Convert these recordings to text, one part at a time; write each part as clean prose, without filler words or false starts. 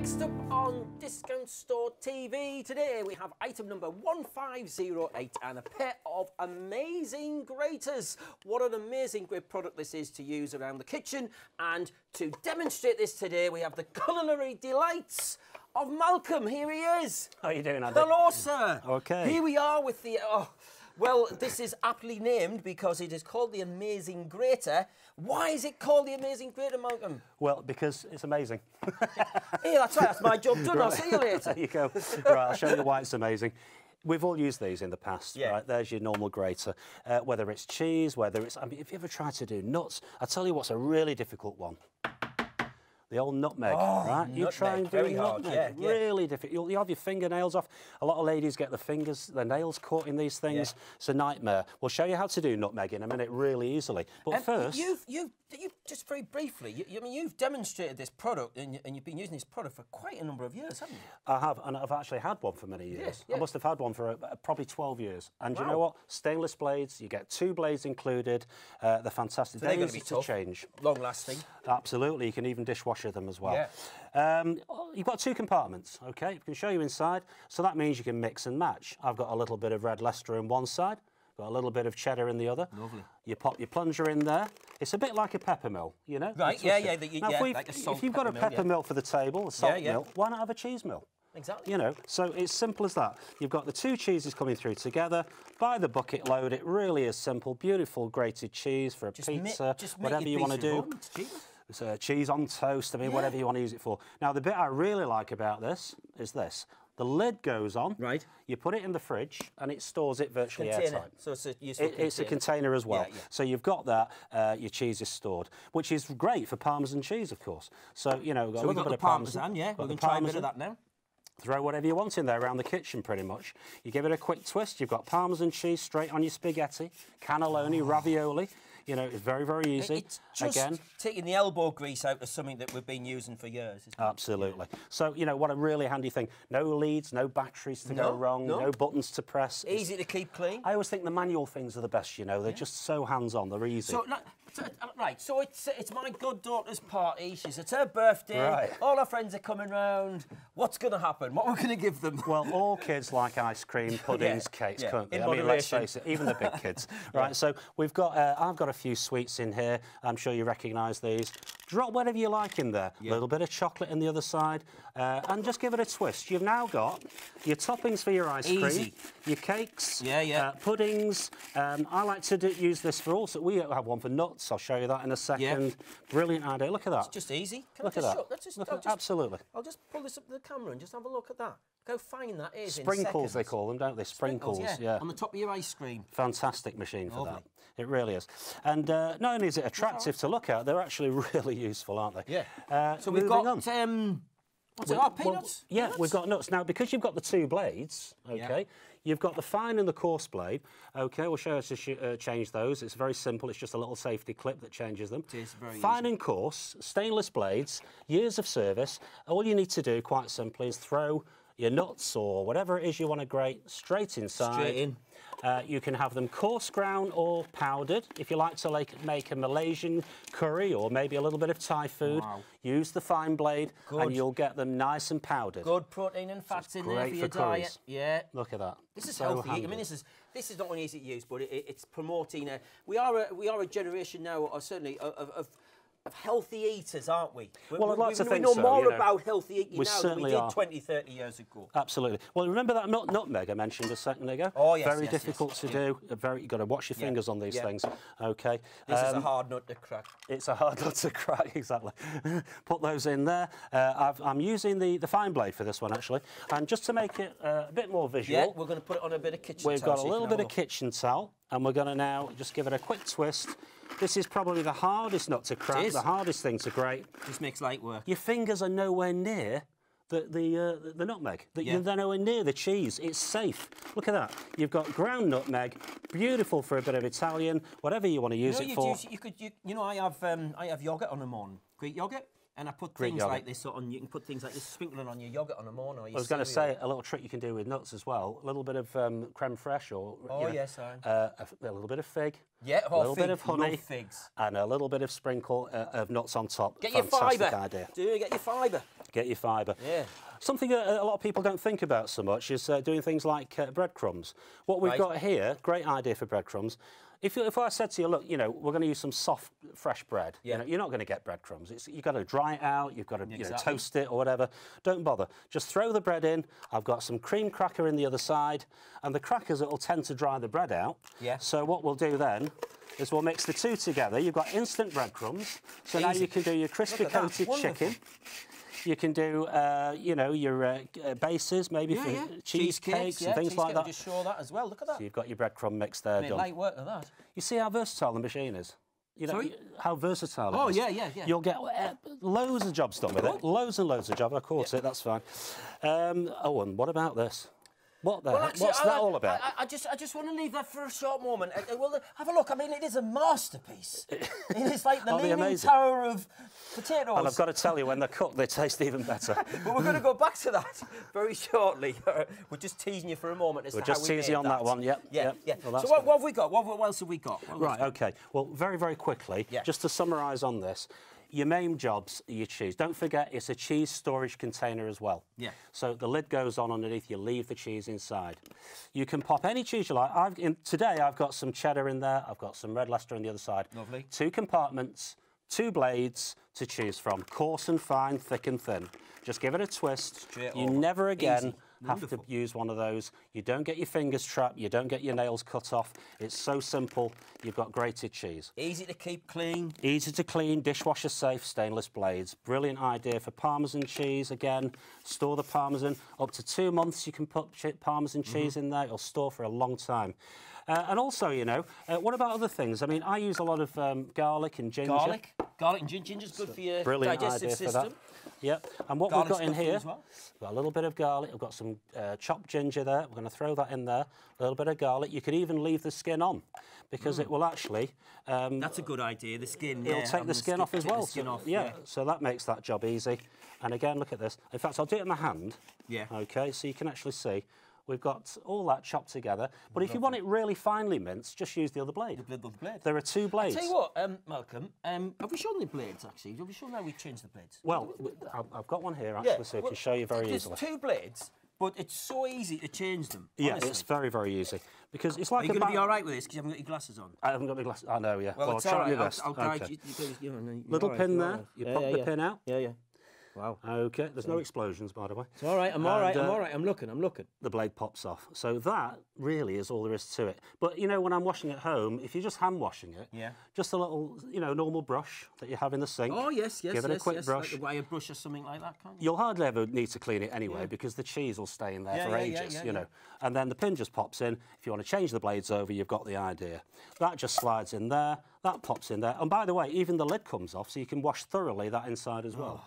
Next up on Discount Store TV today, we have item number 1508 and a pair of amazing graters. What an amazing great product this is to use around the kitchen. And to demonstrate this today, we have the culinary delights of Malcolm. Here he is. How are you doing, Andy? Hello, sir. Okay. Here we are with the... well, this is aptly named because it is called the Amazing Grater. Why is it called the Amazing Grater, Malcolm? Well, because it's amazing. Yeah, that's right. That's my job done. Right. I'll see you later. There you go. Right, I'll show you why it's amazing. We've all used these in the past, yeah. Right? There's your normal grater. Whether it's cheese, whether it's... I mean, if you ever tried to do nuts, I'll tell you what's a really difficult one. The old nutmeg, right? You try and do nutmeg, really difficult. You have your fingernails off. A lot of ladies get their nails caught in these things. Yeah. It's a nightmare. We'll show you how to do nutmeg in a minute really easily. But first... You just very briefly, I mean, you've demonstrated this product and you've been using this product for quite a number of years, haven't you? I have, and I've actually had one for many years. Yeah. I must have had one for probably 12 years. And you know what? Stainless blades, you get 2 blades included. They're fantastic. So they're going to be tough. Change. Long lasting. Absolutely. You can even dishwasher them as well. Yeah. You've got 2 compartments, okay? I can show you inside. So that means you can mix and match. I've got a little bit of red Leicester in one side. Got a little bit of cheddar in the other. Lovely. You pop your plunger in there. It's a bit like a pepper mill, you know? Right, now, like a salt if you've got a pepper mill for the table, a salt mill, why not have a cheese mill? Exactly. You know, so it's simple as that. You've got the 2 cheeses coming through together. By the bucket load, it really is simple. Beautiful grated cheese for a pizza, whatever you want to do. It's cheese on toast, I mean, whatever you want to use it for. Now, the bit I really like about this is this. The lid goes on. Right. You put it in the fridge, and it stores it virtually airtight. So it's a useful container. It's a container as well. Yeah. So you've got that. Your cheese is stored, which is great for Parmesan cheese, of course. So, you know, we've got the Parmesan, yeah. We're going to try a bit of that now. Throw whatever you want in there around the kitchen, pretty much. You give it a quick twist. You've got Parmesan cheese straight on your spaghetti, cannelloni, ravioli. You know, it's very, very easy. It's just taking the elbow grease out of something that we've been using for years. Absolutely. Yeah. So, you know, what a really handy thing. No leads, no batteries to go wrong, no buttons to press. Easy to keep clean. I always think the manual things are the best, you know. They're just so hands-on, they're easy. So, right, so it's my goddaughter's party. It's her birthday. Right. All our friends are coming round. What's going to happen? What we're going to give them? Well, all kids like ice cream, puddings, cakes, can't they? I mean, let's face it, even the big kids. Right, so we've got, I've got a few sweets in here. I'm sure you recognise these. Drop whatever you like in there. A little bit of chocolate in the other side, and just give it a twist. You've now got your toppings for your ice cream, your cakes, puddings. I like to use this for also. We have one for nuts. I'll show you that in a second. Brilliant idea. Look at that. It's just easy. Look at that. Absolutely. I'll just pull this up to the camera and just have a look at that. How fine that is. Sprinkles, they call them, don't they? Sprinkles, yeah. On the top of your ice cream. Fantastic machine for that. It really is. And not only is it attractive to look at, they're actually really useful, aren't they? Yeah. So we've got, what's it, peanuts? Yeah, we've got nuts. Now, because you've got the 2 blades, you've got the fine and the coarse blade. Okay, we'll show you how to change those. It's very simple. It's just a little safety clip that changes them. It is very fine and coarse, stainless blades, years of service. All you need to do, quite simply, is throw your nuts or whatever it is you want to grate straight inside. Straight in. You can have them coarse ground or powdered. If you like to make a Malaysian curry or maybe a little bit of Thai food, use the fine blade and you'll get them nice and powdered. Good protein and fats in there for your diet. Yeah. Look at that. This is healthy. I mean, this is not only easy to use, but it's promoting. We are a generation now, or certainly of healthy eaters, aren't we? Well, I'd like to think so. We know more about healthy eating now than we did are. 20, 30 years ago. Absolutely. Well, remember that nutmeg I mentioned a second ago? Oh, yes. Very difficult to do. You've got to watch your fingers on these things. Okay. This is a hard nut to crack. It's a hard nut to crack, exactly. Put those in there. I'm using the fine blade for this one, actually. And just to make it a bit more visual... Yeah, we're going to put it on a bit of kitchen towel. We've got a little bit of kitchen towel, and we're going to now just give it a quick twist. This is probably the hardest nut to crack, the hardest thing to grate. Just makes light work. Your fingers are nowhere near the nutmeg. They're nowhere near the cheese. It's safe. Look at that. You've got ground nutmeg, beautiful for a bit of Italian, whatever you want to use it for. You know, I have yogurt on the morning. Greek yogurt. And I put things like this on. You can put things like this, sprinkling on your yogurt on the morning. Or your I was going to say a little trick you can do with nuts as well. A little bit of creme fraiche, or a little bit of fig. Yeah, a little bit of honey, figs, and a little bit of sprinkle of nuts on top. Get your fibre. Idea. Do you get your fibre? get your fibre. Yeah. Something a lot of people don't think about so much is doing things like breadcrumbs. What we've got here, great idea for breadcrumbs. If I said to you, look, you know, we're going to use some soft, fresh bread, you know, you're not going to get breadcrumbs. You've got to dry it out, you've got to you know, toast it or whatever. Don't bother. Just throw the bread in. I've got some cream cracker in the other side, and the crackers will tend to dry the bread out. Yeah. So what we'll do then is we'll mix the two together. You've got instant breadcrumbs, so now you can do your crispy coated chicken. You can do, you know, your bases, maybe for cheesecakes and things like that. Just show that as well. Look at that. So you've got your breadcrumb mix there done. Light work of that. You see how versatile the machine is? You know, how versatile it is. Oh, yeah. You'll get loads of jobs done with it. Loads and loads of jobs. Of course, that's fine. Oh, and what about this? What the heck? What's that all about? I just want to leave that for a short moment. Well, have a look. I mean, it is a masterpiece. It's like the Leaning Tower of potatoes. And I've got to tell you, when they're cooked, they taste even better. But we're going to go back to that very shortly. We're just teasing you for a moment as to how we made that. We're just teasing you on that one, yeah. Well, so what have we got? What else have we got? Right, OK. Well, very, very quickly, just to summarise on this, your main jobs are your cheese. Don't forget, it's a cheese storage container as well. Yeah. So the lid goes on underneath, you leave the cheese inside. You can pop any cheese you like. Today I've got some cheddar in there, I've got some red Leicester on the other side. Lovely. 2 compartments, 2 blades to choose from, coarse and fine, thick and thin. Just give it a twist. You never again have to use one of those. You don't get your fingers trapped, you don't get your nails cut off. It's so simple. You've got grated cheese. Easy to keep clean. Easy to clean, dishwasher safe, stainless blades. Brilliant idea for Parmesan cheese. Again, store the Parmesan. Up to 2 months you can put Parmesan cheese in there. It'll store for a long time. And also, you know, what about other things? I mean, I use a lot of garlic and ginger. Garlic and ginger's good for your Brilliant digestive idea system. For that. Yep. And what we've got in here, we've got a little bit of garlic. We've got some chopped ginger there. We're going to throw that in there. A little bit of garlic. You can even leave the skin on, because it will actually... that's a good idea, the skin. It'll take the skin off as well. So that makes that job easy. And again, look at this. In fact, I'll do it in my hand. Yeah. OK, so you can actually see. We've got all that chopped together. But if you want it really finely minced, just use the other blade. The blade. There are 2 blades. I'll tell you what, Malcolm, have we shown the blades, actually? Have we shown how we change the blades? Well, I've got one here, actually, so I can show you very easily. There's 2 blades, but it's so easy to change them, honestly. Yeah, it's very, very easy. Because it's like Are you going to be all right with this, because you haven't got your glasses on? I haven't got my glasses. I know, yeah. Well, it's all right. I'll guide you. Little pin there. You pop the pin out. Yeah. Wow. OK, there's no explosions, by the way. It's all right, I'm all right, I'm looking. The blade pops off. So that really is all there is to it. But, you know, when I'm washing at home, if you're just hand washing it, just a little, you know, normal brush that you have in the sink. Oh, yes. Give it a quick brush. Like a wire brush or something like that, can't you? You'll hardly ever need to clean it anyway, because the cheese will stay in there for ages, you know. And then the pin just pops in. If you want to change the blades over, you've got the idea. That just slides in there. That pops in there. And by the way, even the lid comes off, so you can wash thoroughly that inside as well.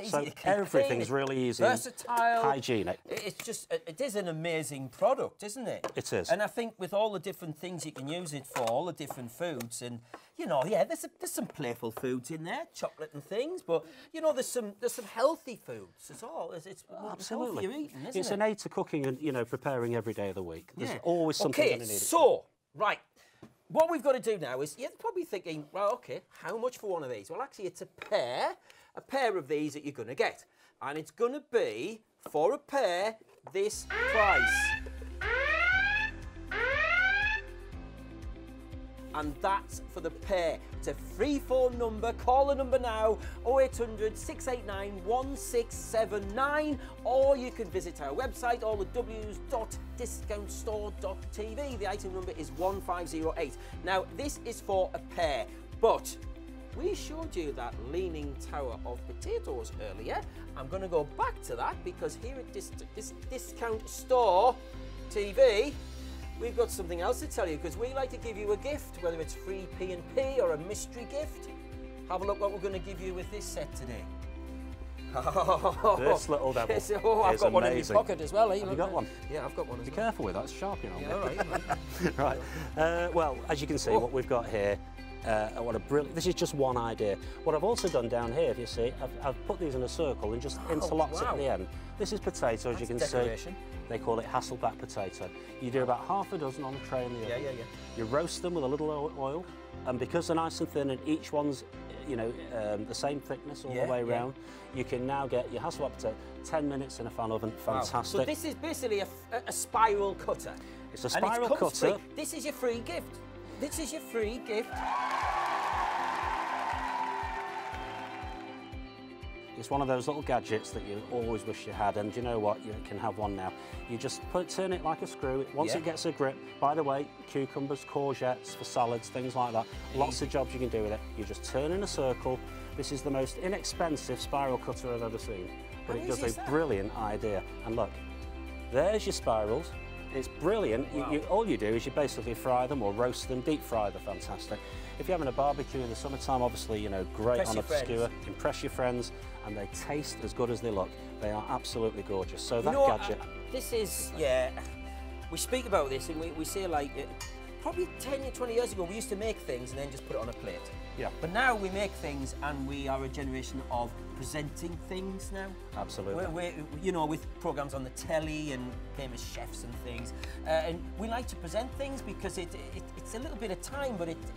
So everything's really easy, versatile, hygienic. It is an amazing product, isn't it? It is. And I think with all the different things you can use it for, all the different foods, and you know, there's some playful foods in there, chocolate and things, but you know, there's some healthy foods as well. It's absolutely healthy eating, isn't it's an aid to cooking and, you know, preparing every day of the week. There's always something going to need. So right. What we've got to do now is, you're probably thinking, well, OK, how much for one of these? Well, actually, it's a pair of these that you're going to get. And it's going to be, for a pair, this price. And that's for the pair. It's a free phone number. Call the number now, 0800 689 1679, or you can visit our website, allthews.discountstore.tv. The item number is 1508. Now, this is for a pair, but we showed you that Leaning Tower of potatoes earlier. I'm going to go back to that, because here at this Discount Store TV, we've got something else to tell you, because we like to give you a gift, whether it's free P&P or a mystery gift. Have a look what we're going to give you with this set today. This little devil I've got one in my pocket as well. Have you got one? Yeah, I've got one as well. Be careful with that, it's sharp, you know. Yeah, all right. Right. Well, as you can see, what we've got here, what a brilliant... This is just one idea. What I've also done down here, if you see, I've put these in a circle and just interlocked it at the end. This is potato, as you can see. They call it Hasselback potato. You do about half a dozen on a tray in the oven. You roast them with a little oil, and because they're nice and thin and each one's, you know, the same thickness all the way around. You can now get your Hasselblad potato 10 minutes in a fan oven. Fantastic. So this is basically a spiral cutter. It's a spiral cutter. Free. This is your free gift. This is your free gift. It's one of those little gadgets that you always wish you had, and you know what? You can have one now. You just turn it like a screw. Once it gets a grip, by the way, cucumbers, courgettes for salads, things like that. Lots of jobs you can do with it. You just turn in a circle. This is the most inexpensive spiral cutter I've ever seen, but it does a brilliant idea. And look, there's your spirals. It's brilliant. Wow. All you do is you basically fry them or roast them, deep fry. They're fantastic. If you're having a barbecue in the summertime, obviously, you know, great on a skewer. Impress your friends, and they taste as good as they look. They are absolutely gorgeous. So that gadget. This is, we speak about this and we say like, probably 10 or 20 years ago, we used to make things and then just put it on a plate. Yeah. But now we make things and we are a generation of presenting things now. Absolutely. We're you know, with programmes on the telly and famous chefs and things. And we like to present things because it's a little bit of time, but it's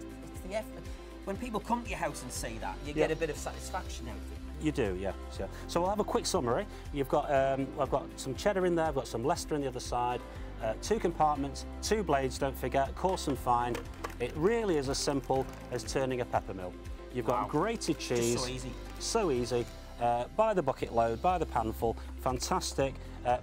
the effort. When people come to your house and say that, you get a bit of satisfaction out of it. You do, yeah. So we'll have a quick summary. You've got, I've got some cheddar in there, I've got some Leicester on the other side, 2 compartments, 2 blades, don't forget, coarse and fine. It really is as simple as turning a pepper mill. You've got grated cheese. Just so easy. So easy. By the bucket load, by the panful, fantastic.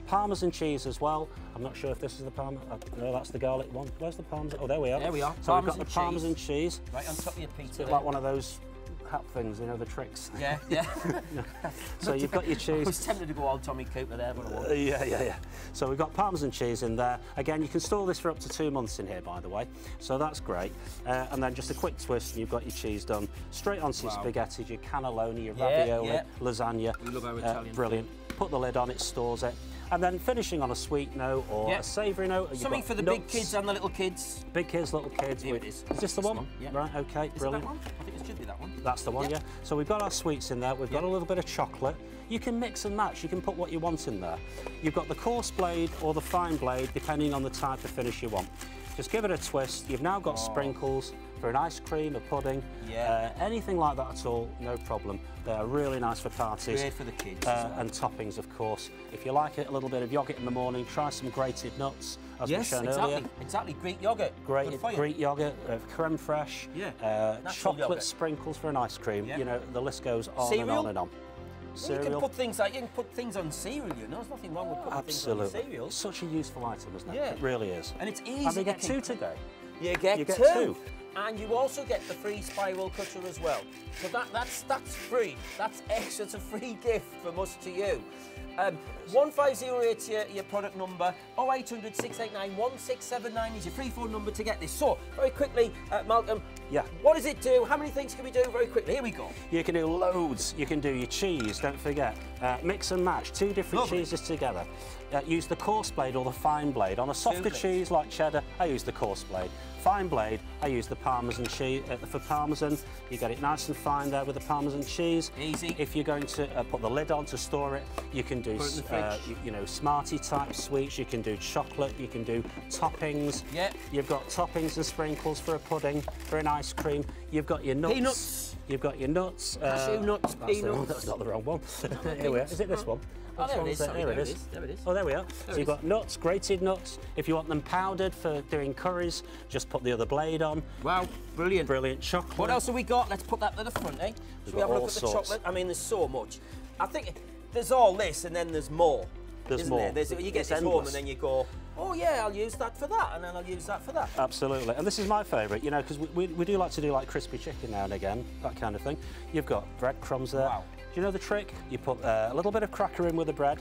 Parmesan cheese as well. I'm not sure if this is the Parmesan. No, that's the garlic one. Where's the Parmesan? Oh, there we are. There we are. So we've got the Parmesan cheese. Right on top of your pizza. It's like one of those hat things, you know, the tricks. Yeah. So you've got your cheese. I was tempted to go all Tommy Cooper there, but I won't. Yeah. So we've got Parmesan cheese in there. Again, you can store this for up to 2 months in here, by the way. So that's great. And then just a quick twist, and you've got your cheese done. Straight onto your spaghetti, your cannelloni, your ravioli, lasagna. We love our Italian brilliant. food. Put the lid on, it stores it. And then finishing on a sweet note or a savoury note. Something for the big kids and the little kids. Big kids, little kids. Here it is. Is this the one? Yeah. Right, okay, brilliant. Is it that one? I think it should be that one. That's the one, yeah. So we've got our sweets in there. We've got a little bit of chocolate. You can mix and match. You can put what you want in there. You've got the coarse blade or the fine blade, depending on the type of finish you want. Just give it a twist. You've now got sprinkles for an ice cream, a pudding, anything like that at all, no problem. They're really nice for parties. Great for the kids. And toppings, of course. If you like it, a little bit of yoghurt in the morning, try some grated nuts, as we've shown earlier. Exactly, Greek yoghurt. Greek yoghurt, creme fraiche, chocolate yogurt. Sprinkles for an ice cream. You know, the list goes on cereal? and on and on. Well, you can put things like on cereal. You know, there's nothing wrong with putting things on cereal. It's such a useful item, isn't it? It really is. And it's easy. And they get 2 today. You get two. And you also get the free spiral cutter as well. So that's free. That's extra. It's a free gift from us to you. 1508 your product number. 0800 689 1679 is your free phone number to get this. So very quickly, Malcolm. What does it do? How many things can we do very quickly? Here we go. You can do loads. You can do your cheese. Don't forget. Mix and match 2 different cheeses together. Use the coarse blade or the fine blade. On a softer cheese like cheddar, I use the coarse blade. Fine blade, I use the Parmesan cheese. For Parmesan, you get it nice and fine there with the Parmesan cheese. Easy. If you're going to put the lid on to store it, you can do, you know, Smartie type sweets. You can do chocolate. You can do toppings. You've got toppings and sprinkles for a pudding, for an ice cream. You've got your nuts. Peanuts. You've got your nuts. Cashew nuts, peanuts. That's not the wrong one. Here we are. Is it this one? Oh, there it is. There it is. Oh, there we are. So you've got nuts, grated nuts. If you want them powdered for doing curries, just put the other blade on. Wow, brilliant. Brilliant chocolate. What else have we got? Let's put that at the front, eh? Should we have a look at the chocolate? I mean, there's so much. I think there's all this and then there's more. There's more. You get this home and then you go, oh yeah, I'll use that for that, and then I'll use that for that. Absolutely. And this is my favourite, you know, because we do like to do like crispy chicken now and again, that kind of thing. You've got breadcrumbs there. Wow. Do you know the trick? You put a little bit of cracker in with the bread.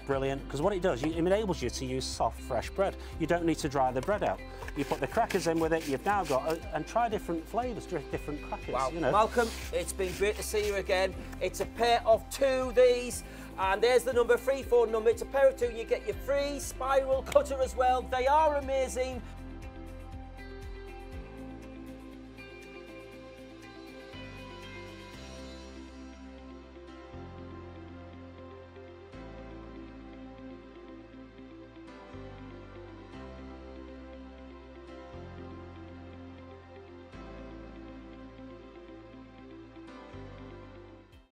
Brilliant. Because what it does, it enables you to use soft, fresh bread. You don't need to dry the bread out. You put the crackers in with it, you've now got, and try different flavours, different crackers. Wow. You know. Malcolm, it's been great to see you again. It's a pair of 2 these. And there's the number, free phone number. It's a pair of 2. You get your free spiral cutter as well. They are amazing.